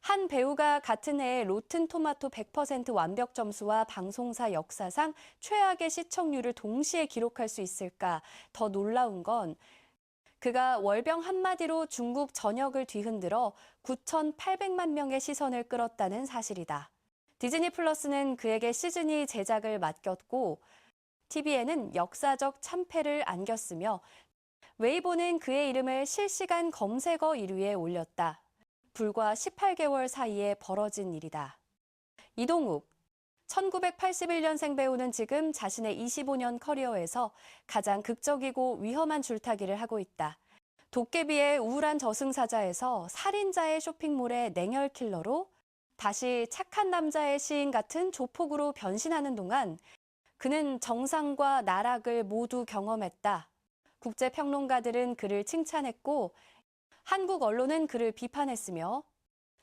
한 배우가 같은 해에 로튼 토마토 100% 완벽 점수와 방송사 역사상 최악의 시청률을 동시에 기록할 수 있을까? 더 놀라운 건 그가 월병 한마디로 중국 전역을 뒤흔들어 9,800만 명의 시선을 끌었다는 사실이다. 디즈니 플러스는 그에게 시즈니 제작을 맡겼고 TVN은 역사적 참패를 안겼으며 웨이보는 그의 이름을 실시간 검색어 1위에 올렸다. 불과 18개월 사이에 벌어진 일이다. 이동욱, 1981년생 배우는 지금 자신의 25년 커리어에서 가장 극적이고 위험한 줄타기를 하고 있다. 도깨비의 우울한 저승사자에서 살인자의 쇼핑몰의 냉혈 킬러로 다시 착한 남자의 시인 같은 조폭으로 변신하는 동안 그는 정상과 나락을 모두 경험했다. 국제평론가들은 그를 칭찬했고 한국 언론은 그를 비판했으며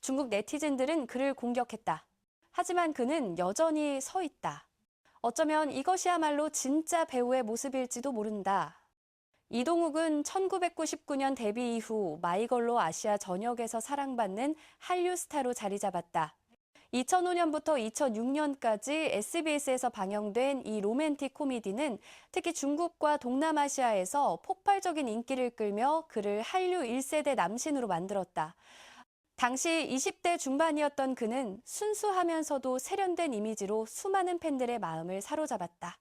중국 네티즌들은 그를 공격했다. 하지만 그는 여전히 서 있다. 어쩌면 이것이야말로 진짜 배우의 모습일지도 모른다. 이동욱은 1999년 데뷔 이후 마이걸로 아시아 전역에서 사랑받는 한류 스타로 자리 잡았다. 2005년부터 2006년까지 SBS에서 방영된 이 로맨틱 코미디는 특히 중국과 동남아시아에서 폭발적인 인기를 끌며 그를 한류 1세대 남신으로 만들었다. 당시 20대 중반이었던 그는 순수하면서도 세련된 이미지로 수많은 팬들의 마음을 사로잡았다.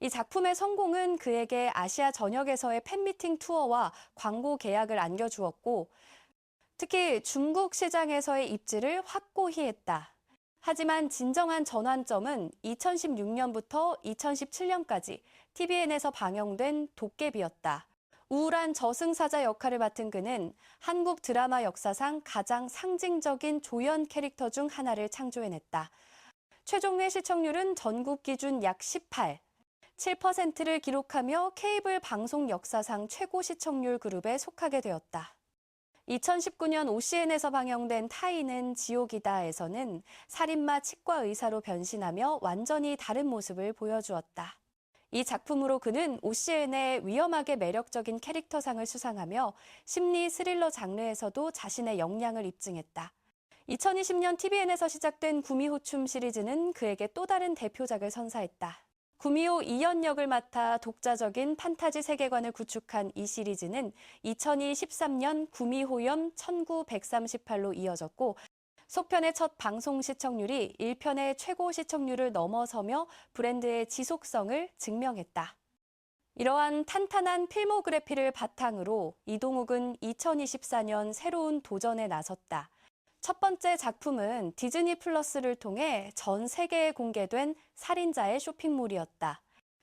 이 작품의 성공은 그에게 아시아 전역에서의 팬미팅 투어와 광고 계약을 안겨주었고 특히 중국 시장에서의 입지를 확고히 했다. 하지만 진정한 전환점은 2016년부터 2017년까지 TVN에서 방영된 도깨비였다. 우울한 저승사자 역할을 맡은 그는 한국 드라마 역사상 가장 상징적인 조연 캐릭터 중 하나를 창조해냈다. 최종 회 시청률은 전국 기준 약 7%를 기록하며 케이블 방송 역사상 최고 시청률 그룹에 속하게 되었다. 2019년 OCN에서 방영된 타인은 지옥이다에서는 살인마 치과 의사로 변신하며 완전히 다른 모습을 보여주었다. 이 작품으로 그는 OCN의 위험하게 매력적인 캐릭터상을 수상하며 심리 스릴러 장르에서도 자신의 역량을 입증했다. 2020년 TVN에서 시작된 구미호춤 시리즈는 그에게 또 다른 대표작을 선사했다. 구미호 이연 역을 맡아 독자적인 판타지 세계관을 구축한 이 시리즈는 2023년 구미호연 1938로 이어졌고 속편의 첫 방송 시청률이 1편의 최고 시청률을 넘어서며 브랜드의 지속성을 증명했다. 이러한 탄탄한 필모그래피를 바탕으로 이동욱은 2024년 새로운 도전에 나섰다. 첫 번째 작품은 디즈니 플러스를 통해 전 세계에 공개된 살인자의 쇼핑몰이었다.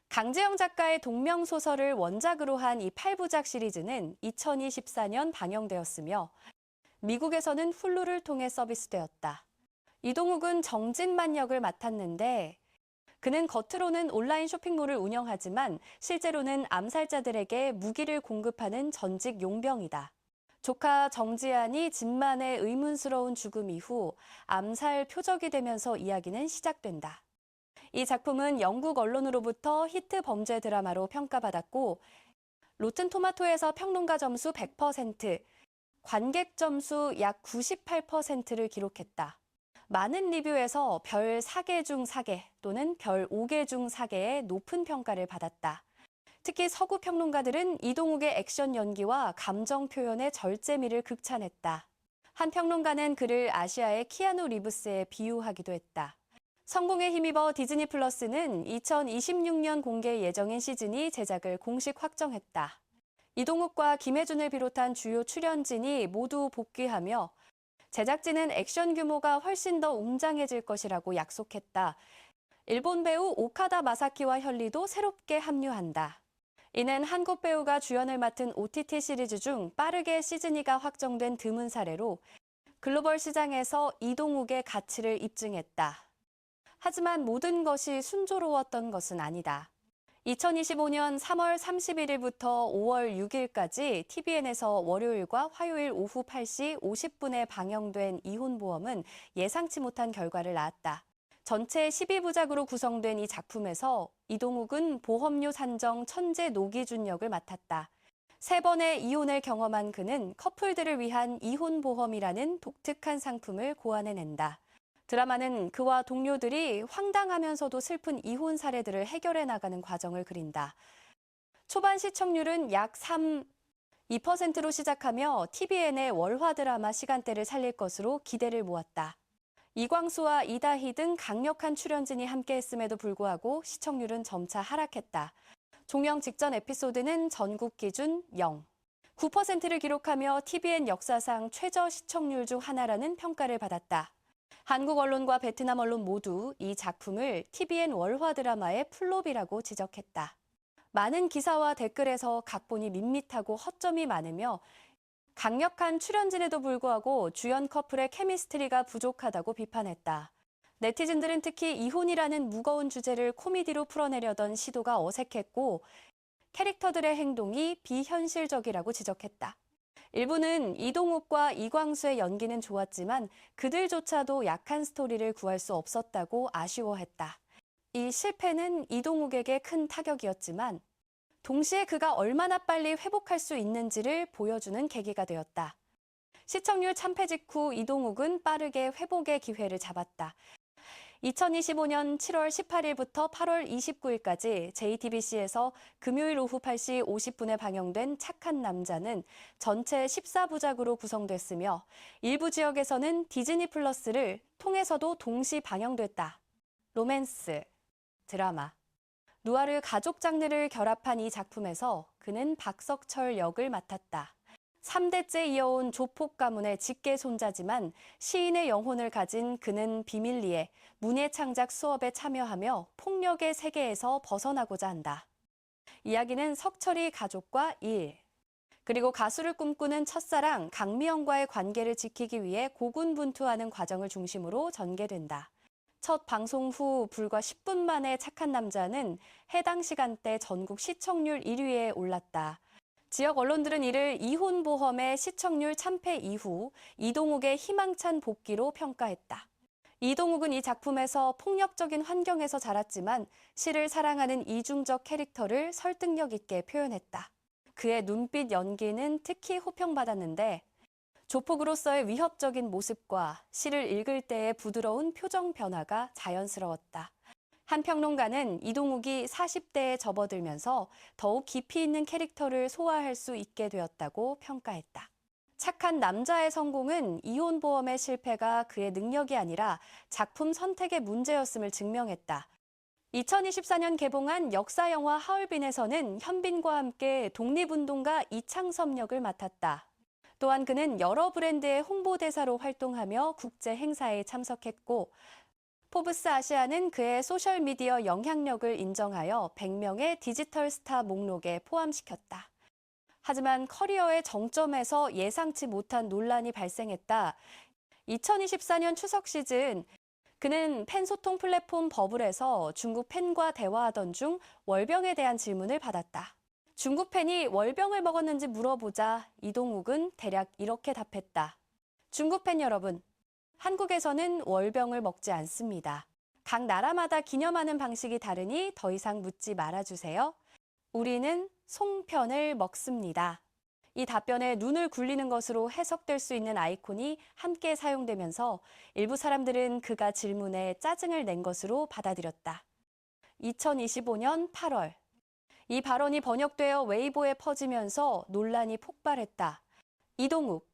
강재영 작가의 동명소설을 원작으로 한 이 8부작 시리즈는 2024년 방영되었으며 미국에서는 훌루를 통해 서비스되었다. 이동욱은 정진만 역을 맡았는데 그는 겉으로는 온라인 쇼핑몰을 운영하지만 실제로는 암살자들에게 무기를 공급하는 전직 용병이다. 조카 정지안이 진만의 의문스러운 죽음 이후 암살 표적이 되면서 이야기는 시작된다. 이 작품은 영국 언론으로부터 히트 범죄 드라마로 평가받았고 로튼 토마토에서 평론가 점수 100%, 관객 점수 약 98%를 기록했다. 많은 리뷰에서 별 4개 중 4개 또는 별 5개 중 4개의 높은 평가를 받았다. 특히 서구 평론가들은 이동욱의 액션 연기와 감정 표현의 절제미를 극찬했다. 한 평론가는 그를 아시아의 키아누 리브스에 비유하기도 했다. 성공에 힘입어 디즈니 플러스는 2026년 공개 예정인 시즌이 제작을 공식 확정했다. 이동욱과 김혜준을 비롯한 주요 출연진이 모두 복귀하며 제작진은 액션 규모가 훨씬 더 웅장해질 것이라고 약속했다. 일본 배우 오카다 마사키와 현리도 새롭게 합류한다. 이는 한국 배우가 주연을 맡은 OTT 시리즈 중 빠르게 시즌2가 확정된 드문 사례로 글로벌 시장에서 이동욱의 가치를 입증했다. 하지만 모든 것이 순조로웠던 것은 아니다. 2025년 3월 31일부터 5월 6일까지 TVN에서 월요일과 화요일 오후 8시 50분에 방영된 이혼보험은 예상치 못한 결과를 낳았다. 전체 12부작으로 구성된 이 작품에서 이동욱은 보험료 산정 천재 노기준 역을 맡았다. 3번의 이혼을 경험한 그는 커플들을 위한 이혼보험이라는 독특한 상품을 고안해낸다. 드라마는 그와 동료들이 황당하면서도 슬픈 이혼 사례들을 해결해 나가는 과정을 그린다. 초반 시청률은 약 2%로 시작하며 TVN의 월화 드라마 시간대를 살릴 것으로 기대를 모았다. 이광수와 이다희 등 강력한 출연진이 함께했음에도 불구하고 시청률은 점차 하락했다. 종영 직전 에피소드는 전국 기준 0, 9%를 기록하며 TVN 역사상 최저 시청률 중 하나라는 평가를 받았다. 한국 언론과 베트남 언론 모두 이 작품을 TVN 월화 드라마의 플롭이라고 지적했다. 많은 기사와 댓글에서 각본이 밋밋하고 허점이 많으며 강력한 출연진에도 불구하고 주연 커플의 케미스트리가 부족하다고 비판했다. 네티즌들은 특히 이혼이라는 무거운 주제를 코미디로 풀어내려던 시도가 어색했고 캐릭터들의 행동이 비현실적이라고 지적했다. 일부는 이동욱과 이광수의 연기는 좋았지만 그들조차도 약한 스토리를 구할 수 없었다고 아쉬워했다. 이 실패는 이동욱에게 큰 타격이었지만 동시에 그가 얼마나 빨리 회복할 수 있는지를 보여주는 계기가 되었다. 시청률 참패 직후 이동욱은 빠르게 회복의 기회를 잡았다. 2025년 7월 18일부터 8월 29일까지 JTBC에서 금요일 오후 8시 50분에 방영된 착한 남자는 전체 14부작으로 구성됐으며 일부 지역에서는 디즈니 플러스를 통해서도 동시 방영됐다. 로맨스, 드라마, 누아르 가족 장르를 결합한 이 작품에서 그는 박석철 역을 맡았다. 3대째 이어온 조폭 가문의 직계 손자지만 시인의 영혼을 가진 그는 비밀리에 문예 창작 수업에 참여하며 폭력의 세계에서 벗어나고자 한다. 이야기는 석철이 가족과 일, 그리고 가수를 꿈꾸는 첫사랑 강미영과의 관계를 지키기 위해 고군분투하는 과정을 중심으로 전개된다. 첫 방송 후 불과 10분 만에 착한 남자는 해당 시간대 전국 시청률 1위에 올랐다. 지역 언론들은 이를 이혼보험의 시청률 참패 이후 이동욱의 희망찬 복귀로 평가했다. 이동욱은 이 작품에서 폭력적인 환경에서 자랐지만 시를 사랑하는 이중적 캐릭터를 설득력 있게 표현했다. 그의 눈빛 연기는 특히 호평받았는데 조폭으로서의 위협적인 모습과 시를 읽을 때의 부드러운 표정 변화가 자연스러웠다. 한 평론가는 이동욱이 40대에 접어들면서 더욱 깊이 있는 캐릭터를 소화할 수 있게 되었다고 평가했다. 착한 남자의 성공은 이혼보험의 실패가 그의 능력이 아니라 작품 선택의 문제였음을 증명했다. 2024년 개봉한 역사영화 하얼빈에서는 현빈과 함께 독립운동가 이창섭 역을 맡았다. 또한 그는 여러 브랜드의 홍보대사로 활동하며 국제 행사에 참석했고 포브스 아시아는 그의 소셜미디어 영향력을 인정하여 100명의 디지털 스타 목록에 포함시켰다. 하지만 커리어의 정점에서 예상치 못한 논란이 발생했다. 2024년 추석 시즌 그는 팬소통 플랫폼 버블에서 중국 팬과 대화하던 중 월병에 대한 질문을 받았다. 중국 팬이 월병을 먹었는지 물어보자 이동욱은 대략 이렇게 답했다. 중국 팬 여러분, 한국에서는 월병을 먹지 않습니다. 각 나라마다 기념하는 방식이 다르니 더 이상 묻지 말아주세요. 우리는 송편을 먹습니다. 이 답변에 눈을 굴리는 것으로 해석될 수 있는 아이콘이 함께 사용되면서 일부 사람들은 그가 질문에 짜증을 낸 것으로 받아들였다. 2025년 8월, 이 발언이 번역되어 웨이보에 퍼지면서 논란이 폭발했다. 이동욱,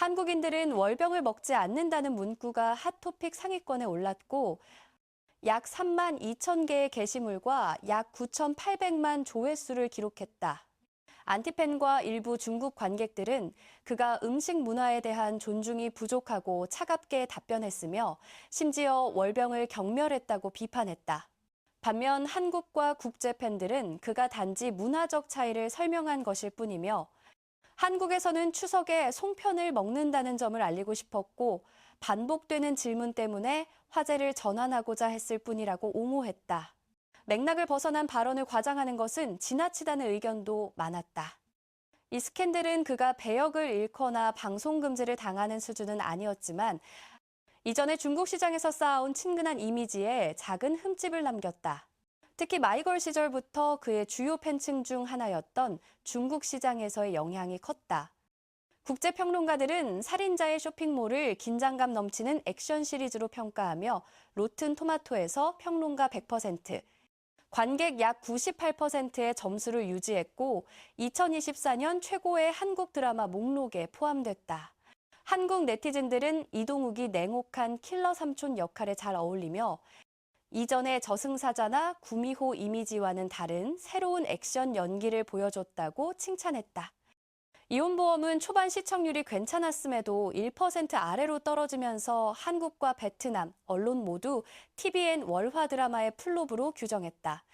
한국인들은 월병을 먹지 않는다는 문구가 핫토픽 상위권에 올랐고 약 3만 2천 개의 게시물과 약 9,800만 조회수를 기록했다. 안티팬과 일부 중국 관객들은 그가 음식 문화에 대한 존중이 부족하고 차갑게 답변했으며 심지어 월병을 경멸했다고 비판했다. 반면 한국과 국제 팬들은 그가 단지 문화적 차이를 설명한 것일 뿐이며 한국에서는 추석에 송편을 먹는다는 점을 알리고 싶었고 반복되는 질문 때문에 화제를 전환하고자 했을 뿐이라고 옹호했다. 맥락을 벗어난 발언을 과장하는 것은 지나치다는 의견도 많았다. 이 스캔들은 그가 배역을 잃거나 방송 금지를 당하는 수준은 아니었지만 이전에 중국 시장에서 쌓아온 친근한 이미지에 작은 흠집을 남겼다. 특히 마이걸 시절부터 그의 주요 팬층 중 하나였던 중국 시장에서의 영향이 컸다. 국제평론가들은 살인자의 쇼핑몰을 긴장감 넘치는 액션 시리즈로 평가하며 로튼 토마토에서 평론가 100%, 관객 약 98%의 점수를 유지했고 2024년 최고의 한국 드라마 목록에 포함됐다. 한국 네티즌들은 이동욱이 냉혹한 킬러 삼촌 역할에 잘 어울리며 이전의 저승사자나 구미호 이미지와는 다른 새로운 액션 연기를 보여줬다고 칭찬했다. 이혼보험은 초반 시청률이 괜찮았음에도 1% 아래로 떨어지면서 한국과 베트남, 언론 모두 TVN 월화 드라마의 플롭으로 규정했다.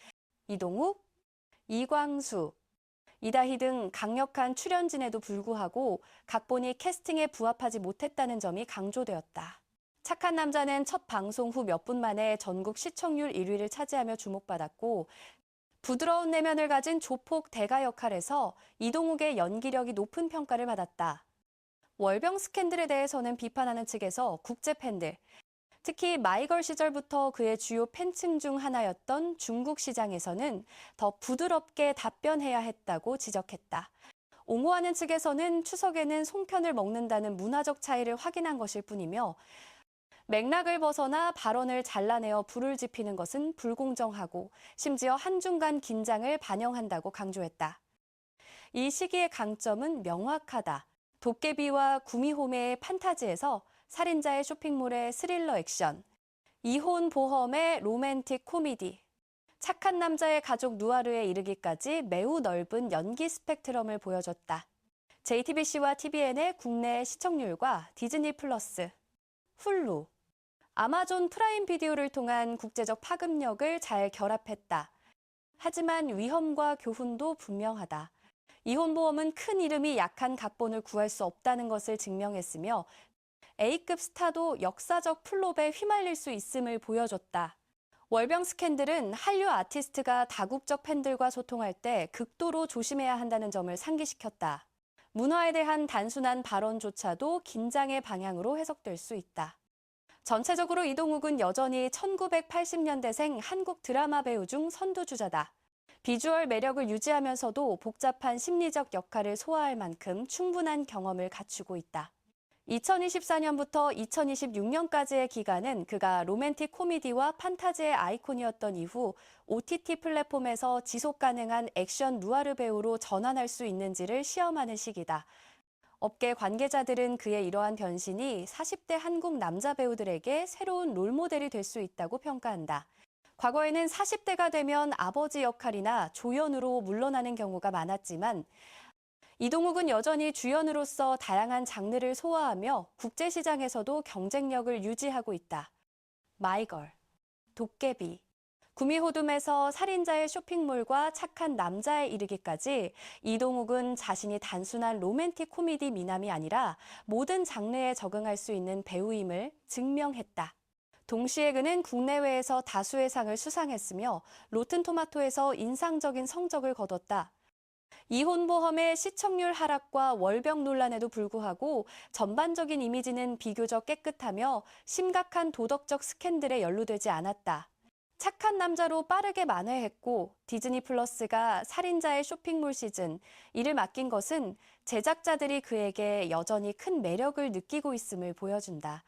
이동욱, 이광수, 이다희 등 강력한 출연진에도 불구하고 각본이 캐스팅에 부합하지 못했다는 점이 강조되었다. 착한 남자는 첫 방송 후 몇 분 만에 전국 시청률 1위를 차지하며 주목받았고 부드러운 내면을 가진 조폭 대가 역할에서 이동욱의 연기력이 높은 평가를 받았다. 월병 스캔들에 대해서는 비판하는 측에서 국제 팬들, 특히 마이걸 시절부터 그의 주요 팬층 중 하나였던 중국 시장에서는 더 부드럽게 답변해야 했다고 지적했다. 옹호하는 측에서는 추석에는 송편을 먹는다는 문화적 차이를 확인한 것일 뿐이며 맥락을 벗어나 발언을 잘라내어 불을 지피는 것은 불공정하고 심지어 한중 간 긴장을 반영한다고 강조했다. 이 시기의 강점은 명확하다. 도깨비와 구미호매의 판타지에서 살인자의 쇼핑몰의 스릴러 액션, 이혼 보험의 로맨틱 코미디, 착한 남자의 가족 누아르에 이르기까지 매우 넓은 연기 스펙트럼을 보여줬다. JTBC와 TVN의 국내 시청률과 디즈니 플러스, 훌루, 아마존 프라임 비디오를 통한 국제적 파급력을 잘 결합했다. 하지만 위험과 교훈도 분명하다. 이혼보험은 큰 이름이 약한 각본을 구할 수 없다는 것을 증명했으며 A급 스타도 역사적 플롭에 휘말릴 수 있음을 보여줬다. 월병 스캔들은 한류 아티스트가 다국적 팬들과 소통할 때 극도로 조심해야 한다는 점을 상기시켰다. 문화에 대한 단순한 발언조차도 긴장의 방향으로 해석될 수 있다. 전체적으로 이동욱은 여전히 1980년대생 한국 드라마 배우 중 선두주자다. 비주얼 매력을 유지하면서도 복잡한 심리적 역할을 소화할 만큼 충분한 경험을 갖추고 있다. 2024년부터 2026년까지의 기간은 그가 로맨틱 코미디와 판타지의 아이콘이었던 이후 OTT 플랫폼에서 지속 가능한 액션 누아르 배우로 전환할 수 있는지를 시험하는 시기다. 업계 관계자들은 그의 이러한 변신이 40대 한국 남자 배우들에게 새로운 롤모델이 될 수 있다고 평가한다. 과거에는 40대가 되면 아버지 역할이나 조연으로 물러나는 경우가 많았지만 이동욱은 여전히 주연으로서 다양한 장르를 소화하며 국제시장에서도 경쟁력을 유지하고 있다. 마이걸, 도깨비, 구미호둠에서 살인자의 쇼핑몰과 착한 남자에 이르기까지 이동욱은 자신이 단순한 로맨틱 코미디 미남이 아니라 모든 장르에 적응할 수 있는 배우임을 증명했다. 동시에 그는 국내외에서 다수의 상을 수상했으며 로튼토마토에서 인상적인 성적을 거뒀다. 이혼보험의 시청률 하락과 월병 논란에도 불구하고 전반적인 이미지는 비교적 깨끗하며 심각한 도덕적 스캔들에 연루되지 않았다. 착한 남자로 빠르게 만회했고 디즈니 플러스가 살인자의 쇼핑몰 시즌, 이를 맡긴 것은 제작자들이 그에게 여전히 큰 매력을 느끼고 있음을 보여준다.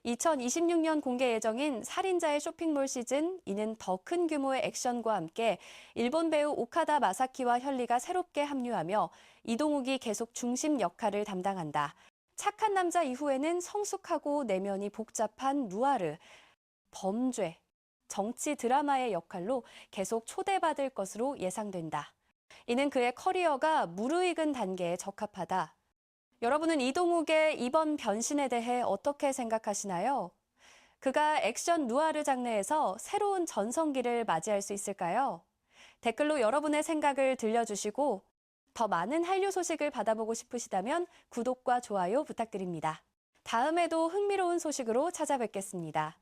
2026년 공개 예정인 살인자의 쇼핑몰 시즌, 이는 더 큰 규모의 액션과 함께 일본 배우 오카다 마사키와 현리가 새롭게 합류하며 이동욱이 계속 중심 역할을 담당한다. 착한 남자 이후에는 성숙하고 내면이 복잡한 누아르, 범죄, 정치 드라마의 역할로 계속 초대받을 것으로 예상된다. 이는 그의 커리어가 무르익은 단계에 적합하다. 여러분은 이동욱의 이번 변신에 대해 어떻게 생각하시나요? 그가 액션 누아르 장르에서 새로운 전성기를 맞이할 수 있을까요? 댓글로 여러분의 생각을 들려주시고 더 많은 한류 소식을 받아보고 싶으시다면 구독과 좋아요 부탁드립니다. 다음에도 흥미로운 소식으로 찾아뵙겠습니다.